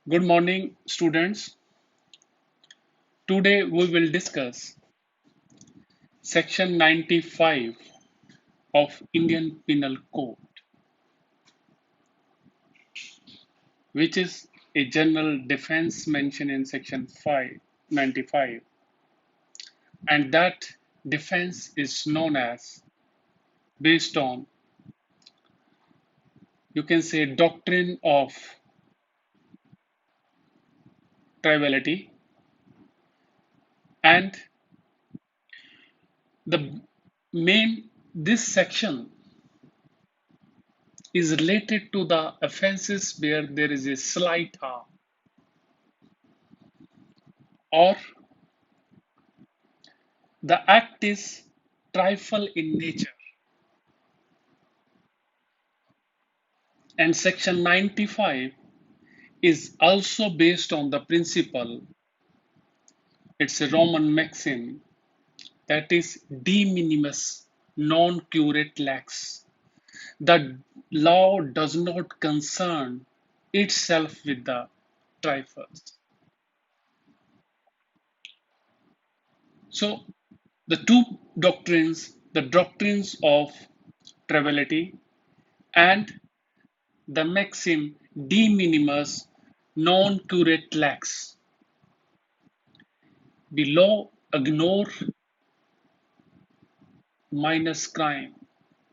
Good morning, students. Today we will discuss Section 95 of Indian Penal Code, which is a general defense mentioned in Section 595, and that defense is known as based on, you can say, doctrine of triviality, and the main this section is related to the offenses where there is a slight harm or the act is trifle in nature, and Section 95 is also based on the principle, it's a Roman maxim, that is de minimis non curat lex. The law does not concern itself with the trifles. So the two doctrines, the doctrines of triviality and the maxim de minimis non curat lex, below ignore minus crime,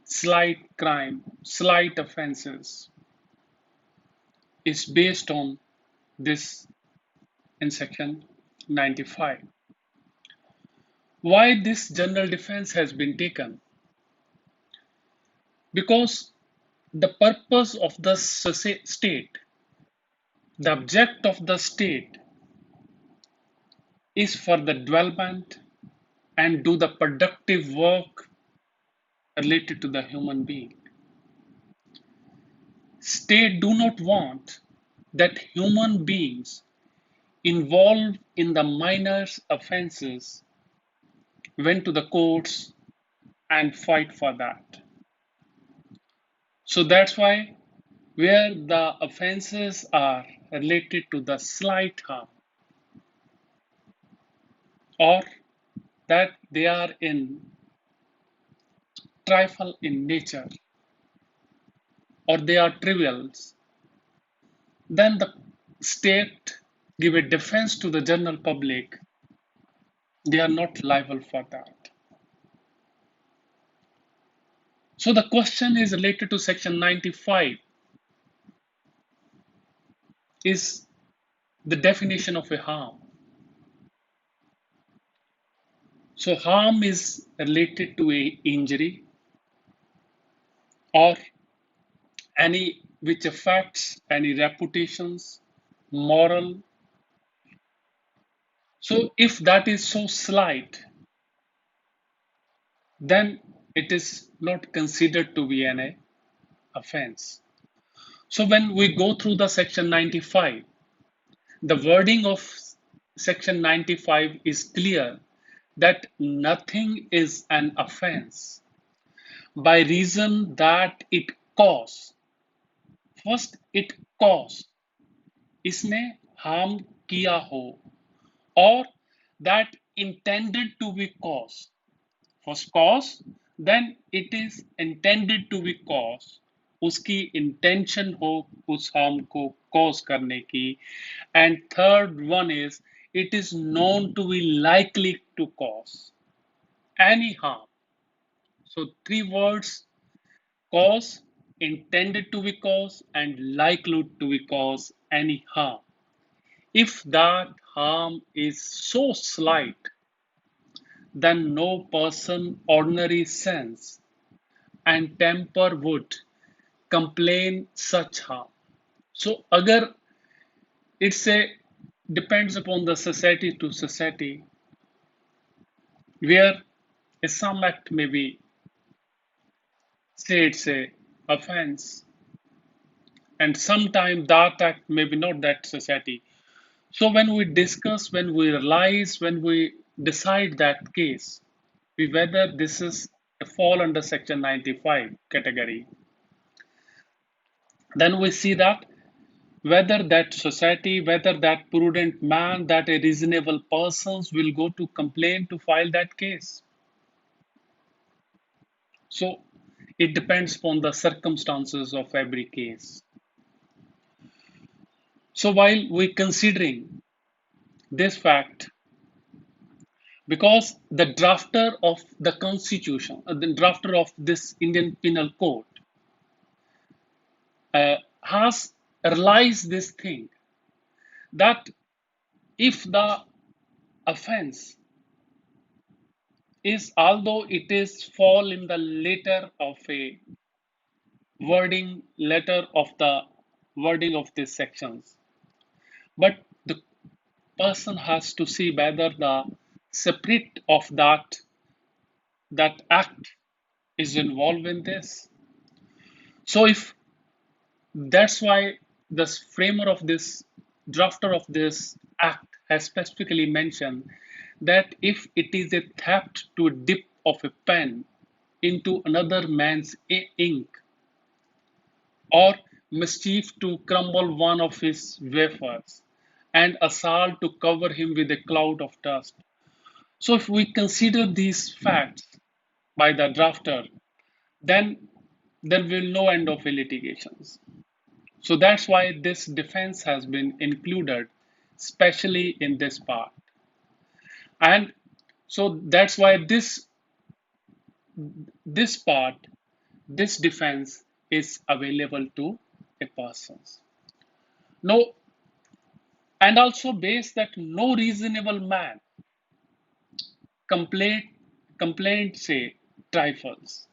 slight offenses is based on this in section 95. Why this general defense has been taken? Because the purpose of the state, the object of the state is for the development and do the productive work related to the human being. State do not want that human beings involved in the minor offenses went to the courts and fight for that. So that's why where the offenses are related to the slight harm or that they are in trifle in nature or they are trivials, then the state give a defense to the general public. They are not liable for that. So the question is related to section 95 is the definition of a harm. So harm is related to a injury or any which affects any reputations, moral. So if that is so slight, then it is not considered to be an offense. So when we go through the section 95, the wording of section 95 is clear that nothing is an offense by reason that it cause, first it cause, इसने harm किया हो, or that intended to be cause, first cause, then it is intended to be cause, उसकी intention हो उस harm को cause करने की, and third one is it is known to be likely to cause any harm. So three words: cause, intended to be cause, and likely to be cause any harm. If that harm is so slight, then no person ordinary sense and temper would complain such harm. So agar it's a depends upon the society to society where some act may be, say it's a offense, and sometimes that act may be not that society. So when we discuss, when we realize, when we decide that case, we whether this is a fall under section 95 category, then we see that whether that society, whether that prudent man, that a reasonable persons will go to complain to file that case. So it depends upon the circumstances of every case. So while we considering this fact, because the drafter of the constitution, the drafter of this Indian Penal Code has realized this thing, that if the offense is, although it is fall in the letter of a wording, letter of the wording of these sections, but the person has to see whether the spirit of that act is involved in this. So if that's why the framer of this, drafter of this act has specifically mentioned that if it is a theft to dip of a pen into another man's ink, or mischief to crumble one of his wafers, and assault to cover him with a cloud of dust. So if we consider these facts by the drafter, then there will no end of litigations. So that's why this defense has been included, especially in this part. And so that's why this part, this defense is available to a person. No, and also base that no reasonable man complaint complaint say trifles.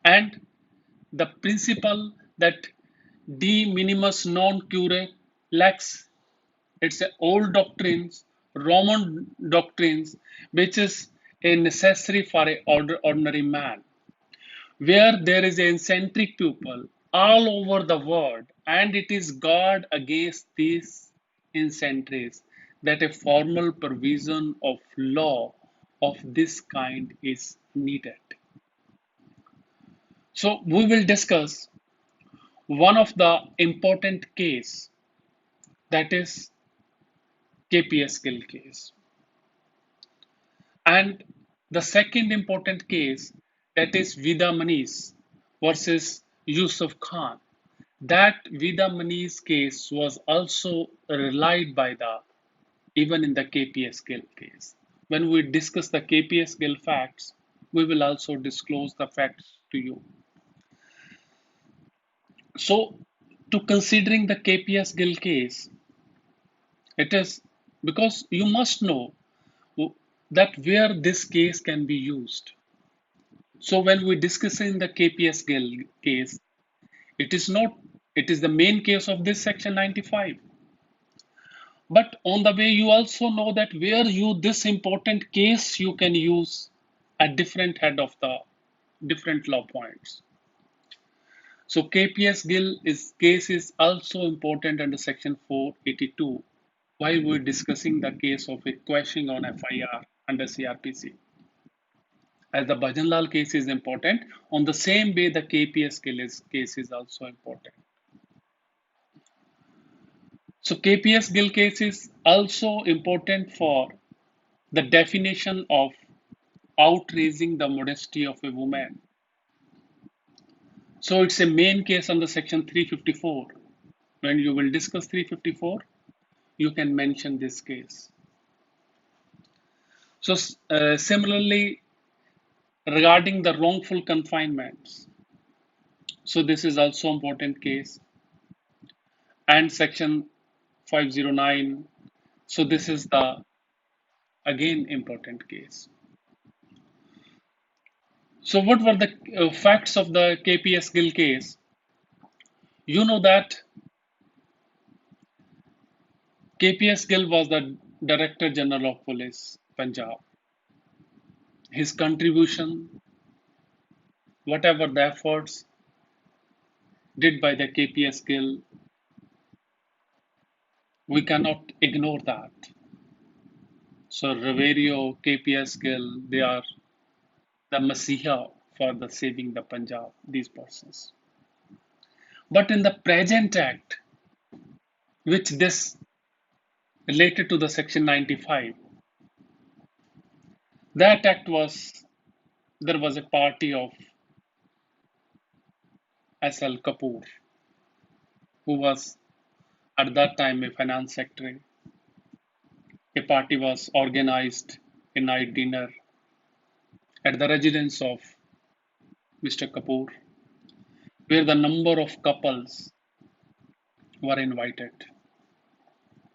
And the principle that de minimis non cure lex, it's an old doctrines, Roman doctrines, which is a necessary for a ordinary man, where there is an eccentric people all over the world, and it is guard against these eccentrics that a formal provision of law of this kind is needed. So we will discuss one of the important case, that is KPS Gill case. And the second important case, that is Vida Manish versus Yusuf Khan. That Vida Manish case was also relied by the, even in the KPS Gill case. When we discuss the KPS Gill facts, we will also disclose the facts to you. So, to considering the KPS Gill case, it is because you must know that where this case can be used. So when we discussing the KPS Gill case, it is not, it is the main case of this section 95. But on the way, you also know that where you this important case you can use a different head of the different law points. So KPS Gill case is also important under section 482 while we're discussing the case of a quashing on FIR under CRPC. As the Bhajanlal case is important, on the same way the KPS Gill case is also important. So KPS Gill case is also important for the definition of outraising the modesty of a woman. So it's a main case under section 354. When you will discuss 354, you can mention this case. So similarly, regarding the wrongful confinements, so this is also important case, and section 509. So this is the again important case. So what were the facts of the KPS Gill case? You know that KPS Gill was the Director General of Police, Punjab. His contribution, whatever the efforts did by the KPS Gill, we cannot ignore that. So Reverio, KPS Gill, they are the Messiah for the saving the Punjab, these persons. But in the present act, which this related to the section 95. That act was, there was a party of S.L. Kapoor, who was at that time a finance secretary. A party was organized, a night dinner at the residence of Mr. Kapoor, where the number of couples were invited.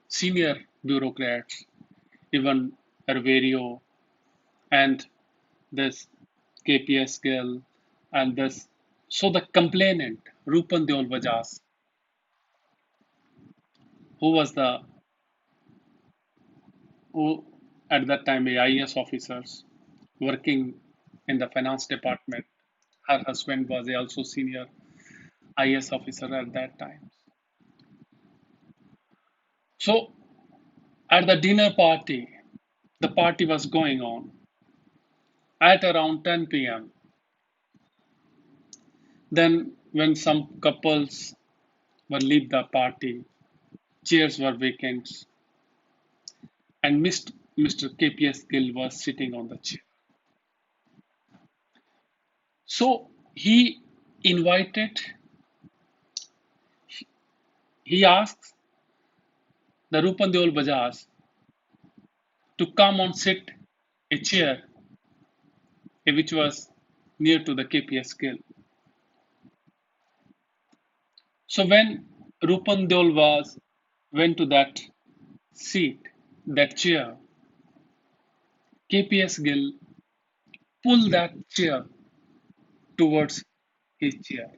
Senior bureaucrats, even Herverio and this KPS girl and this. So the complainant, Rupan Deol Bajaj, who was the who at that time a IAS officers working in the finance department. Her husband was also senior IAS officer at that time. So at the dinner party, the party was going on. At around 10 p.m., then when some couples were leave the party, chairs were vacant, and Mr. KPS Gill was sitting on the chair. So he invited, he asked the Rupan Deol Bajaj to come and sit a chair which was near to the KPS Gill. So when Rupan Deol was went to that seat, that chair, KPS Gill pulled that chair towards his chair.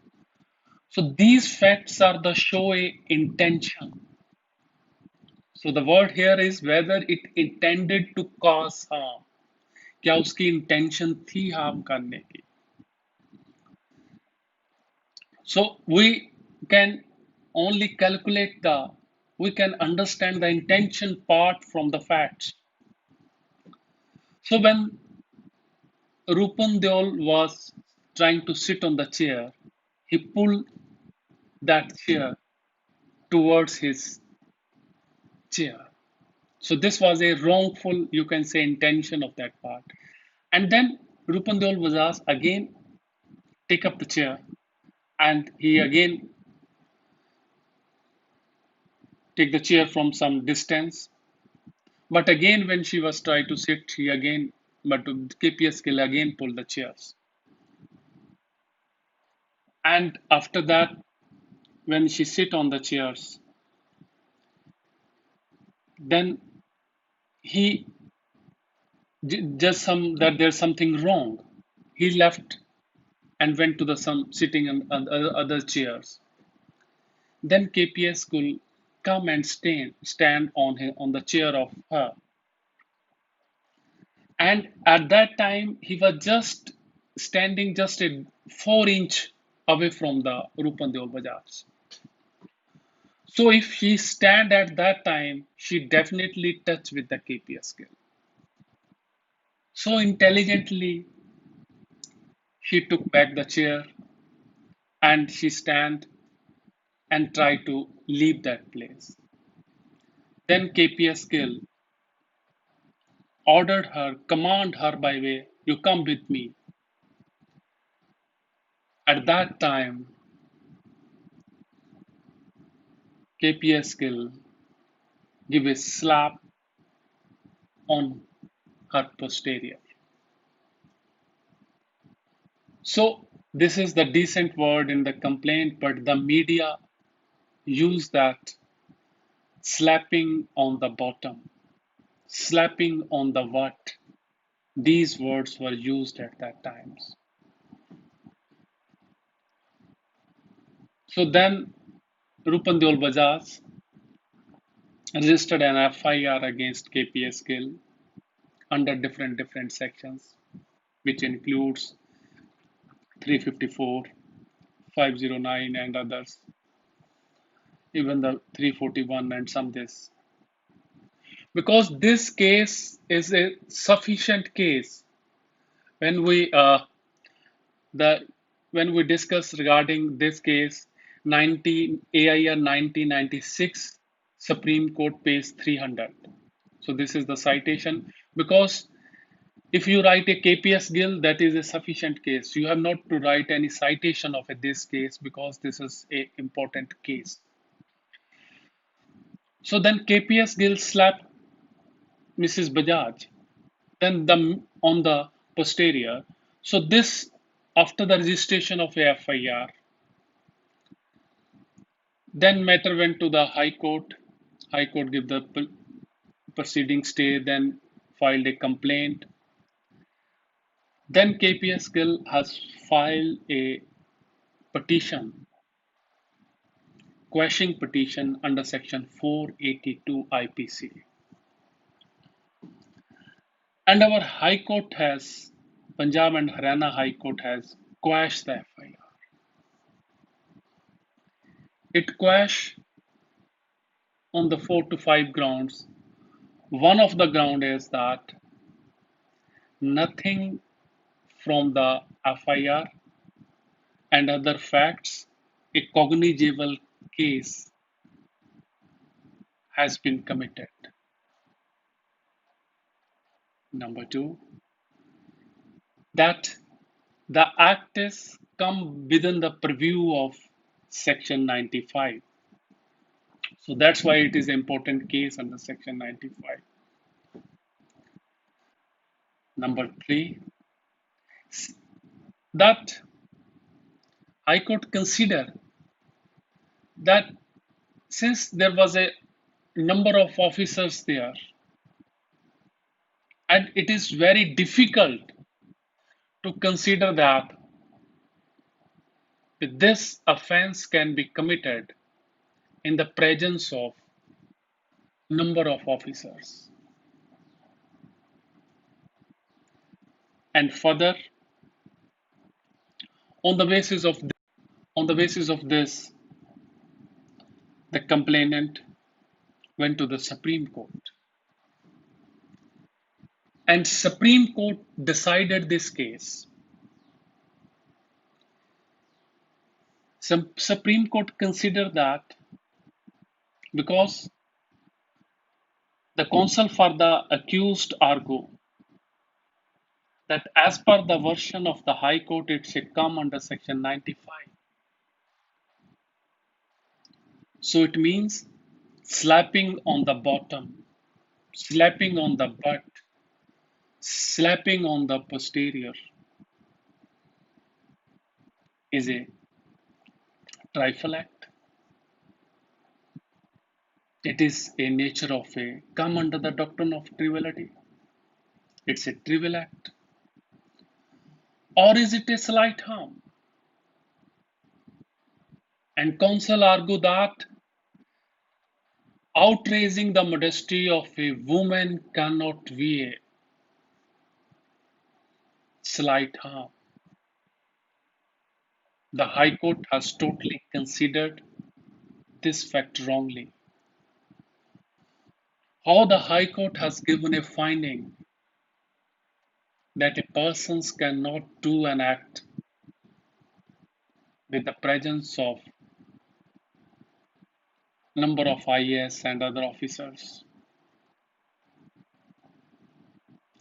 So these facts are the show a intention. So the word here is whether it intended to cause harm. क्या उसकी intention थी harm करने की? So we can only calculate we can understand the intention part from the facts. So when Rupan Deol was trying to sit on the chair, he pulled that chair towards his chair. So this was a wrongful, you can say, intention of that part. And then Rupan Deol was asked again, take up the chair, and he again take the chair from some distance. But again, when she was trying to sit, but KPS Gill again pulled the chairs. And after that, when she sit on the chairs, then he just that there's something wrong. He left and went to the some sitting on other chairs. Then KPS Gill come and stand on the chair of her. And at that time, he was just standing just a 4 inch away from the Rupan Deol Bajaj. So if she stand at that time, she definitely touch with the KPS Gill. So intelligently, she took back the chair and she stand and try to leave that place. Then KPS Gill ordered her, command her by way, you come with me. At that time, KPS Gill give a slap on her posterior. So this is the decent word in the complaint, but the media use that slapping on the bottom, slapping on the what. These words were used at that times. So then Rupan Deol Bajaj registered an FIR against KPS Gill under different sections, which includes 354, 509 and others, even the 341 and some this. Because this case is a sufficient case when we when we discuss regarding this case 19 AIR 1996 Supreme Court, page 300. So this is the citation, because if you write a KPS Gill, that is a sufficient case. You have not to write any citation of this case because this is a important case. So then KPS Gill slapped Mrs. Bajaj, then on the posterior. So this, after the registration of a FIR, then matter went to the High Court. High Court gave the proceeding stay, then filed a complaint. Then KPS Gill has filed a petition, quashing petition under section 482 IPC. And our High Court has, Punjab and Haryana High Court has quashed the FIR. It quashed on the 4 to 5 grounds. One of the ground is that nothing from the FIR and other facts, a cognizable case has been committed. Number 2, that the act is come within the purview of section 95. So that's why it is an important case under section 95. Number 3, that High Court consider that since there was a number of officers there, and it is very difficult to consider that this offense can be committed in the presence of number of officers. And further, on the basis of this, the complainant went to the Supreme Court. And Supreme Court decided this case. Supreme Court considered that because the counsel for the accused argue that as per the version of the High Court, it should come under section 95. So it means slapping on the bottom, slapping on the butt, slapping on the posterior is a trifle act. It is a nature of a come under the doctrine of triviality. It's a trivial act. Or is it a slight harm? And counsel argue that outraging the modesty of a woman cannot be a slight harm. The High Court has totally considered this fact wrongly. How the High Court has given a finding that a person cannot do an act with the presence of number of IAS and other officers.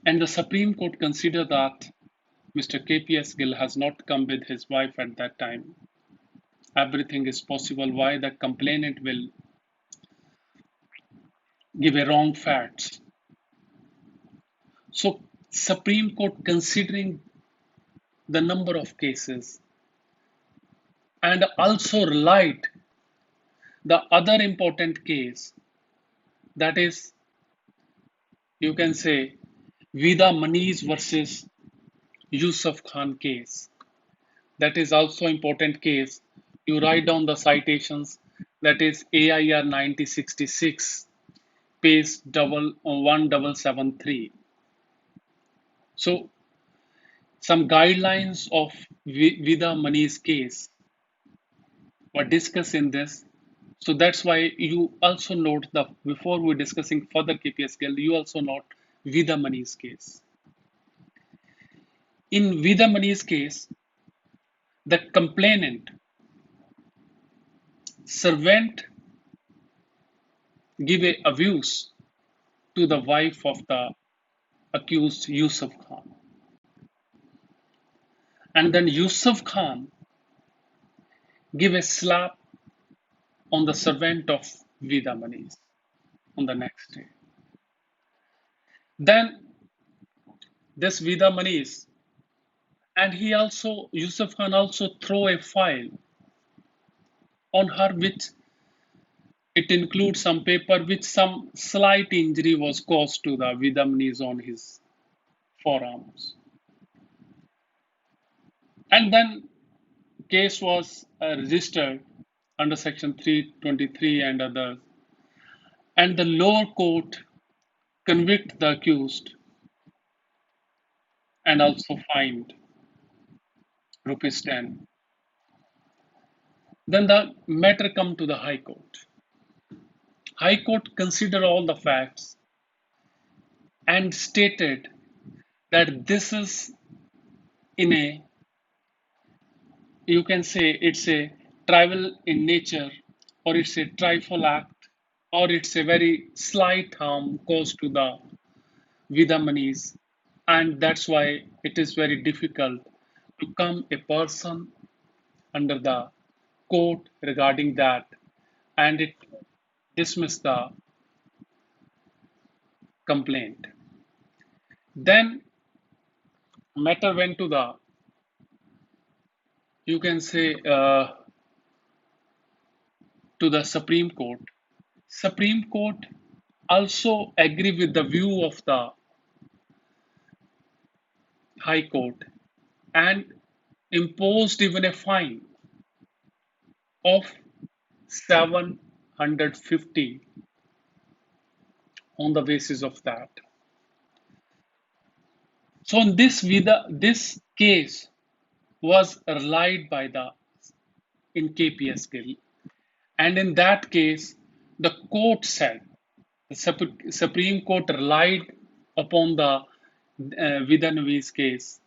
And the Supreme Court considered that Mr. KPS Gill has not come with his wife at that time. Everything is possible. Why the complainant will give a wrong facts. So Supreme Court, considering the number of cases and also relied the other important case, that is, you can say Vida Manish versus Yusuf Khan case. That is also important case. You write down the citations. That is AIR 9066, page 1773. So some guidelines of Vida Manish case were discussed in this. So that's why you also note the, before we're discussing further KPS Gill, you also note Vida Manish case. In Vida Manish case, the complainant servant give a abuse to the wife of the accused Yusuf Khan. And then Yusuf Khan give a slap on the servant of Vida Manish on the next day. Then this Vida Manish, and Yusuf Khan also throw a file on her which it includes some paper which some slight injury was caused to the Vida Manish on his forearms. And then case was registered under section 323 and others, and the lower court convict the accused and also fined rupees 10. Then the matter come to the High Court. High Court considered all the facts and stated that this is in a, you can say it's a trivial in nature, or it's a trifle act, or it's a very slight harm caused to the Vida Manish, and that's why it is very difficult to come a person under the court regarding that, and it dismissed the complaint. Then matter went to the, you can say, to the Supreme Court. Supreme Court also agree with the view of the High Court and imposed even a fine of 750 on the basis of that. So in this case was relied by the in KPS Gill, and in that case the court said, the Supreme Court relied upon the Vida Manish case,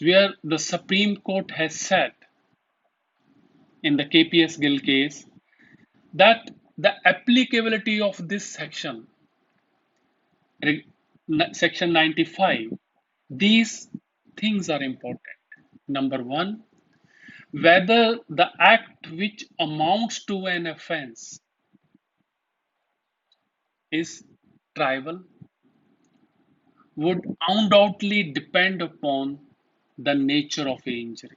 where the Supreme Court has said in the KPS Gill case that the applicability of this section, section 95, these things are important. Number one, whether the act which amounts to an offense is trivial would undoubtedly depend upon the nature of a injury.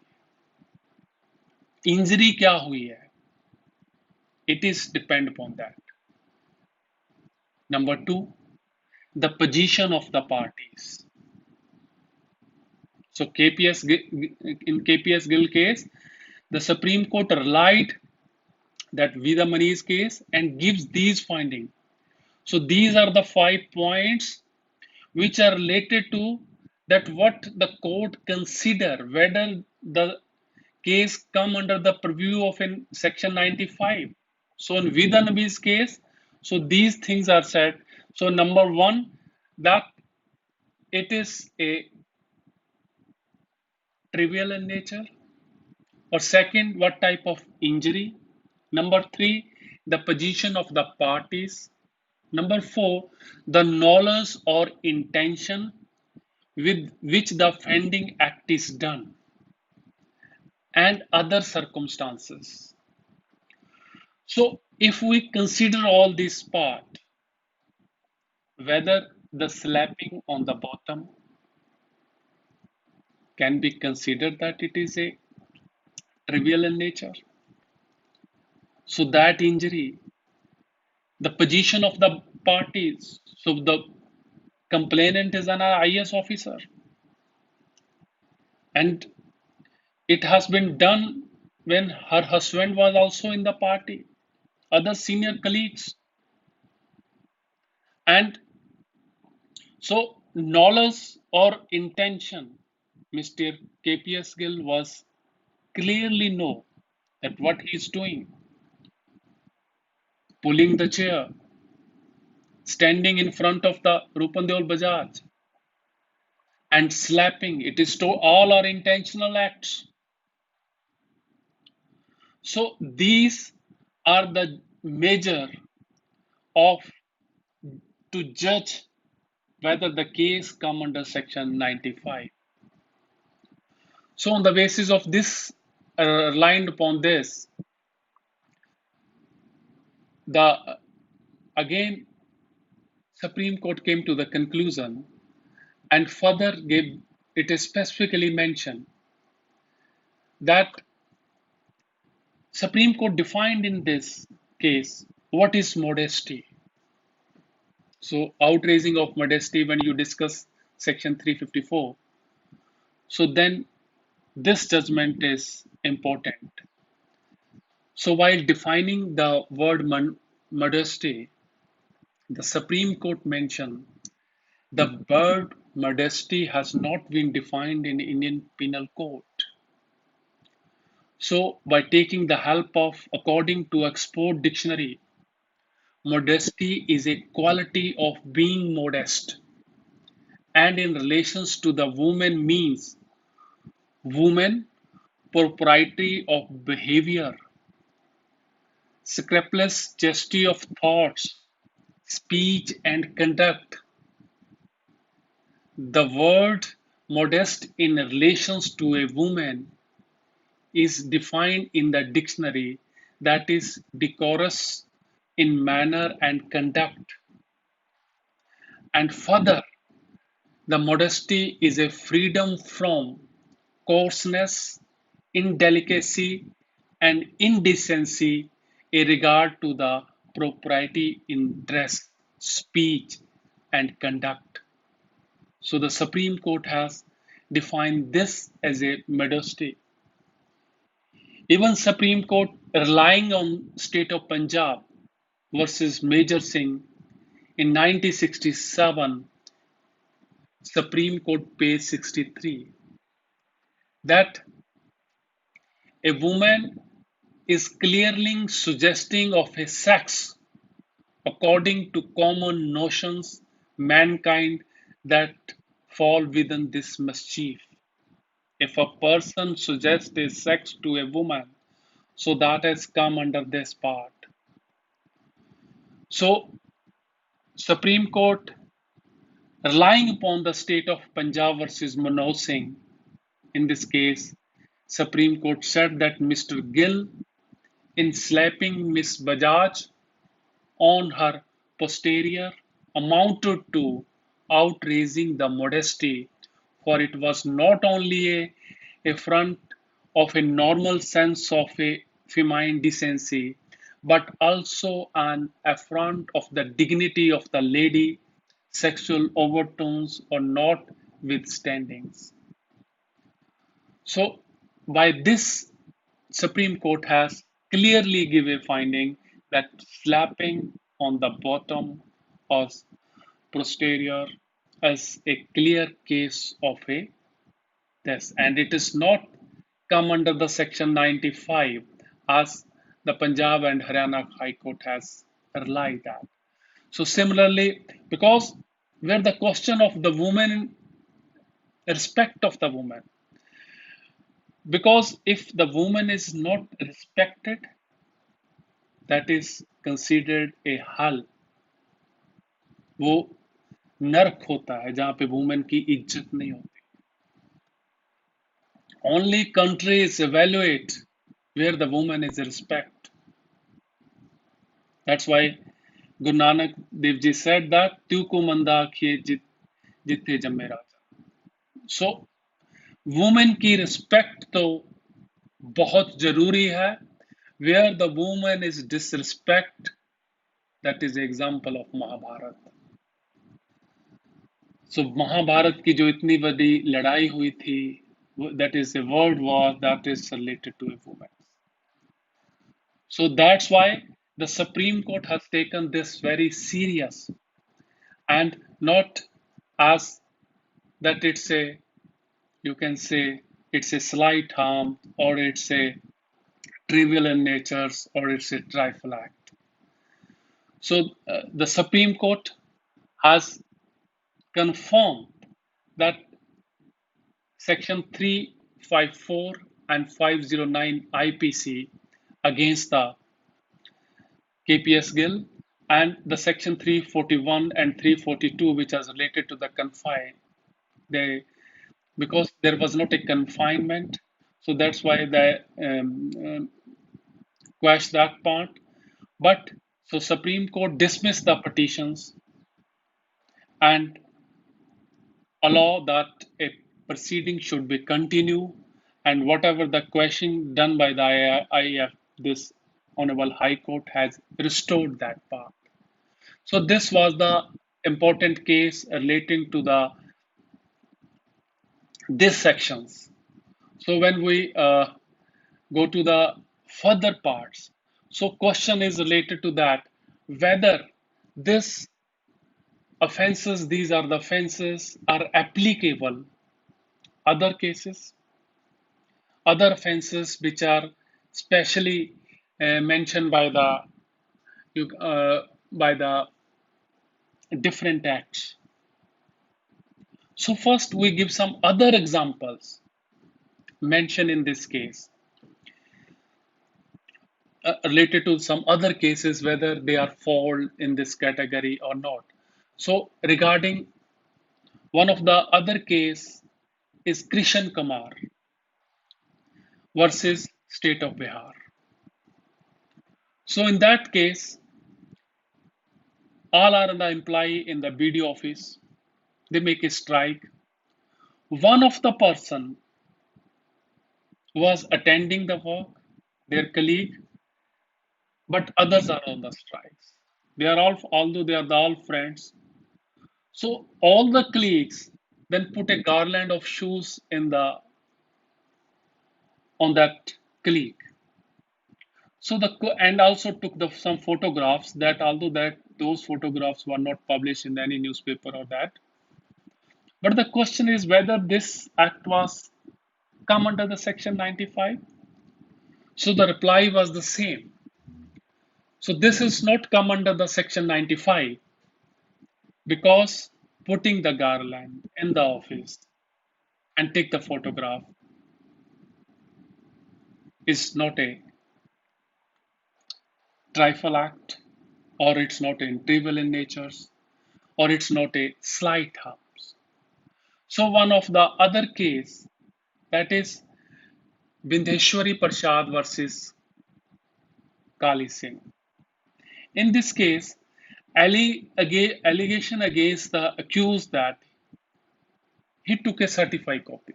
Injury क्या हुई है? It is depend upon that. Number two, the position of the parties. So in KPS Gill case, the Supreme Court relied that Vida Manish case and gives these findings. So these are the 5 points which are related to that what the court consider, whether the case come under the purview of in section 95. So in Vida Manish case, so these things are said. So number one, that it is a trivial in nature, or second, what type of injury. Number three, the position of the parties. Number four, the knowledge or intention with which the offending act is done, and other circumstances. So if we consider all this part, whether the slapping on the bottom can be considered that it is a trivial in nature. So that injury, the position of the parties, so the complainant is an IS officer, and it has been done when her husband was also in the party, other senior colleagues. And so knowledge or intention, Mr. KPS Gill was clearly know that what he is doing, pulling the chair, standing in front of the Rupan Deol Bajaj and slapping, it is to all are intentional acts. So these are the major of to judge whether the case come under section 95. So on the basis of this, aligned upon this, the again Supreme Court came to the conclusion and further gave it is specifically mentioned that Supreme Court defined in this case what is modesty. So outraging of modesty when you discuss section 354. So then this judgment is important. So while defining the word modesty, the Supreme Court mentioned the word modesty has not been defined in Indian Penal Code. So by taking the help of, according to Oxford Dictionary, modesty is a quality of being modest, and in relations to the woman means woman propriety of behavior, scrupulous chastity of thoughts, speech, and conduct. The word modest in relations to a woman is defined in the dictionary that is decorous in manner and conduct. And further, the modesty is a freedom from coarseness, indelicacy, and indecency, a regard to the propriety in dress, speech, and conduct. So the Supreme Court has defined this as a modesty. Even Supreme Court relying on state of Punjab versus Major Singh in 1967, Supreme Court page 63, that a woman is clearly suggesting of a sex according to common notions mankind that fall within this mischief. If a person suggests a sex to a woman, so that has come under this part. So Supreme Court, relying upon the state of Punjab versus Manoj Singh, in this case, Supreme Court said that Mr. Gill, in slapping Miss Bajaj on her posterior, amounted to outraising the modesty, for it was not only a affront of a normal sense of a feminine decency, but also an affront of the dignity of the lady, sexual overtones or notwithstandings. So, by this, Supreme Court has clearly given a finding that slapping on the bottom or posterior is a clear case of a this, and it is not come under the section 95 as the Punjab and Haryana High Court has relied on. So similarly, because where the question of the woman, respect of the woman, because if the woman is not respected, that is considered a hell. वो नरक होता है जहां पे women की इज्जत नहीं होती. Only countries evaluate where the woman is respect. That's why Guru Nanak Dev Ji said that "Tu ko manda akhiye jithe jamme raja." So woman की respect तो बहुत जरूरी है. Where the woman is disrespect, that is the example of Mahabharat. So Mahabharat की जो इतनी बड़ी लड़ाई हुई थी, that is a world war that is related to a woman. So that's why the Supreme Court has taken this very serious, and not as that it's a, you can say it's a slight harm, or it's a trivial in nature, or it's a trifle act. So the Supreme Court has confirmed that section 354 and 509 IPC against the KPS Gill and the section 341 and 342, which is related to the confine, they, because there was not a confinement, so that's why they quashed that part. But so Supreme Court dismissed the petitions and allow that a proceeding should be continue, and whatever the question done by the IIF, this Honorable High Court has restored that part. So this was the important case relating to the these sections. So when we go to the further parts, so question is related to that, whether this offenses, these are the offenses, are applicable other cases, other offenses which are specially mentioned by the different acts. So first we give some other examples mentioned in this case related to some other cases, whether they are fall in this category or not. So regarding one of the other case is Krishan Kumar versus State of Bihar. So in that case, all are the employee in the BDO office. They make a strike. One of the person was attending the work, their colleague, but others are on the strikes. They are all, although they are all friends. So all the colleagues then put a garland of shoes in the on that colleague. So and also took some photographs that, although that those photographs were not published in any newspaper or that, but the question is whether this act was come under the section 95. So the reply was the same. So this is not come under the section 95 because putting the garland in the office and take the photograph is not a trifle act, or it's not a trivial in nature, or it's not a slight harms. So one of the other case, that is Bindeshwari Prasad versus Kali Singh. In this case, allegation against the accused that he took a certified copy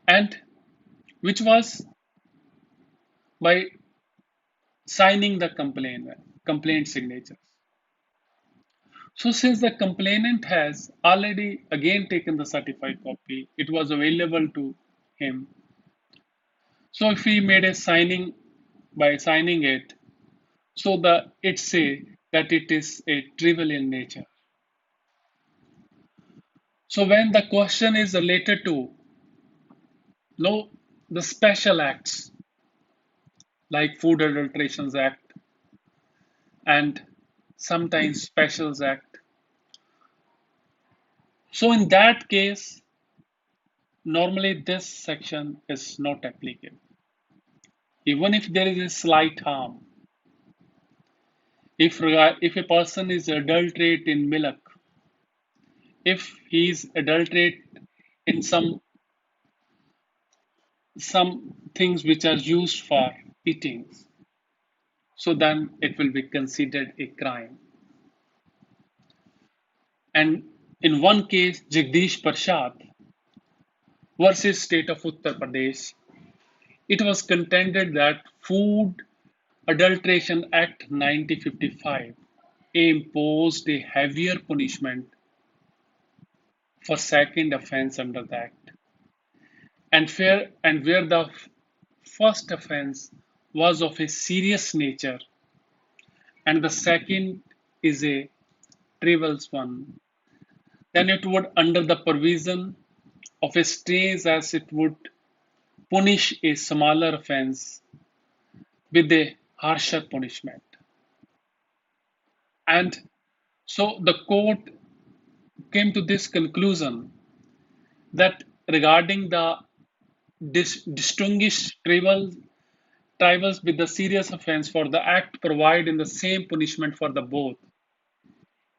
and which was by signing the complaint signatures. So since the complainant has already again taken the certified copy, it was available to him. So if he made a signing by signing it, so it say that it is a trivial in nature. So when the question is related to the special acts like Food Adulterations Act and sometimes Specials Act. So in that case, normally this section is not applicable. Even if there is a slight harm, if a person is adulterate in milk, if he is adulterate in some things which are used for eating, so then it will be considered a crime. And in one case, Jagdish Prasad versus State of Uttar Pradesh, it was contended that Food Adulteration Act 1955 imposed a heavier punishment for second offense under the act, and where the first offense was of a serious nature and the second is a trivial one, then it would, under the provision of a stay, as it would punish a smaller offense with a harsher punishment. And so the court came to this conclusion that regarding the distinguished Tribals with the serious offense for the act provide in the same punishment for the both.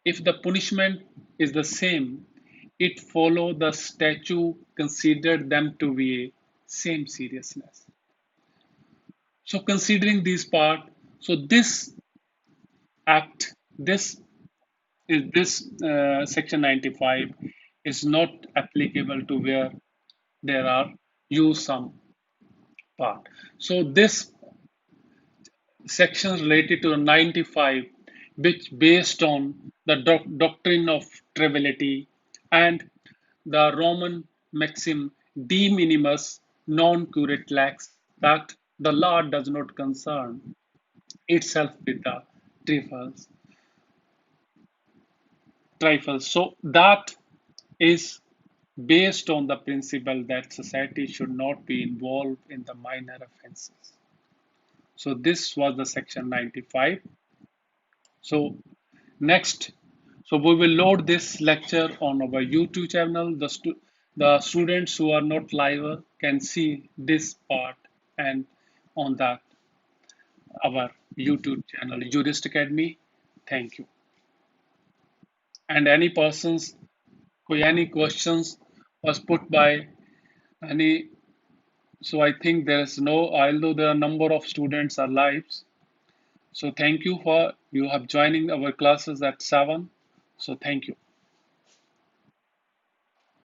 If the punishment is the same, it follow the statute considered them to be a same seriousness. So considering these part, so this act, this section 95 is not applicable to where there are use some part. So this section related to the 95, which based on the doctrine of triviality and the Roman maxim de minimis non curat lex, that the law does not concern itself with the trifles. Trifles. So that is based on the principle that society should not be involved in the minor offenses. So this was the section 95. So next, so we will load this lecture on our YouTube channel. The students who are not live can see this part and on that our YouTube channel, Jurist Academy. Thank you. And any persons who any questions was put by any, so I think there is no, although there are number of students are live. So thank you for you have joining our classes at 7. So thank you.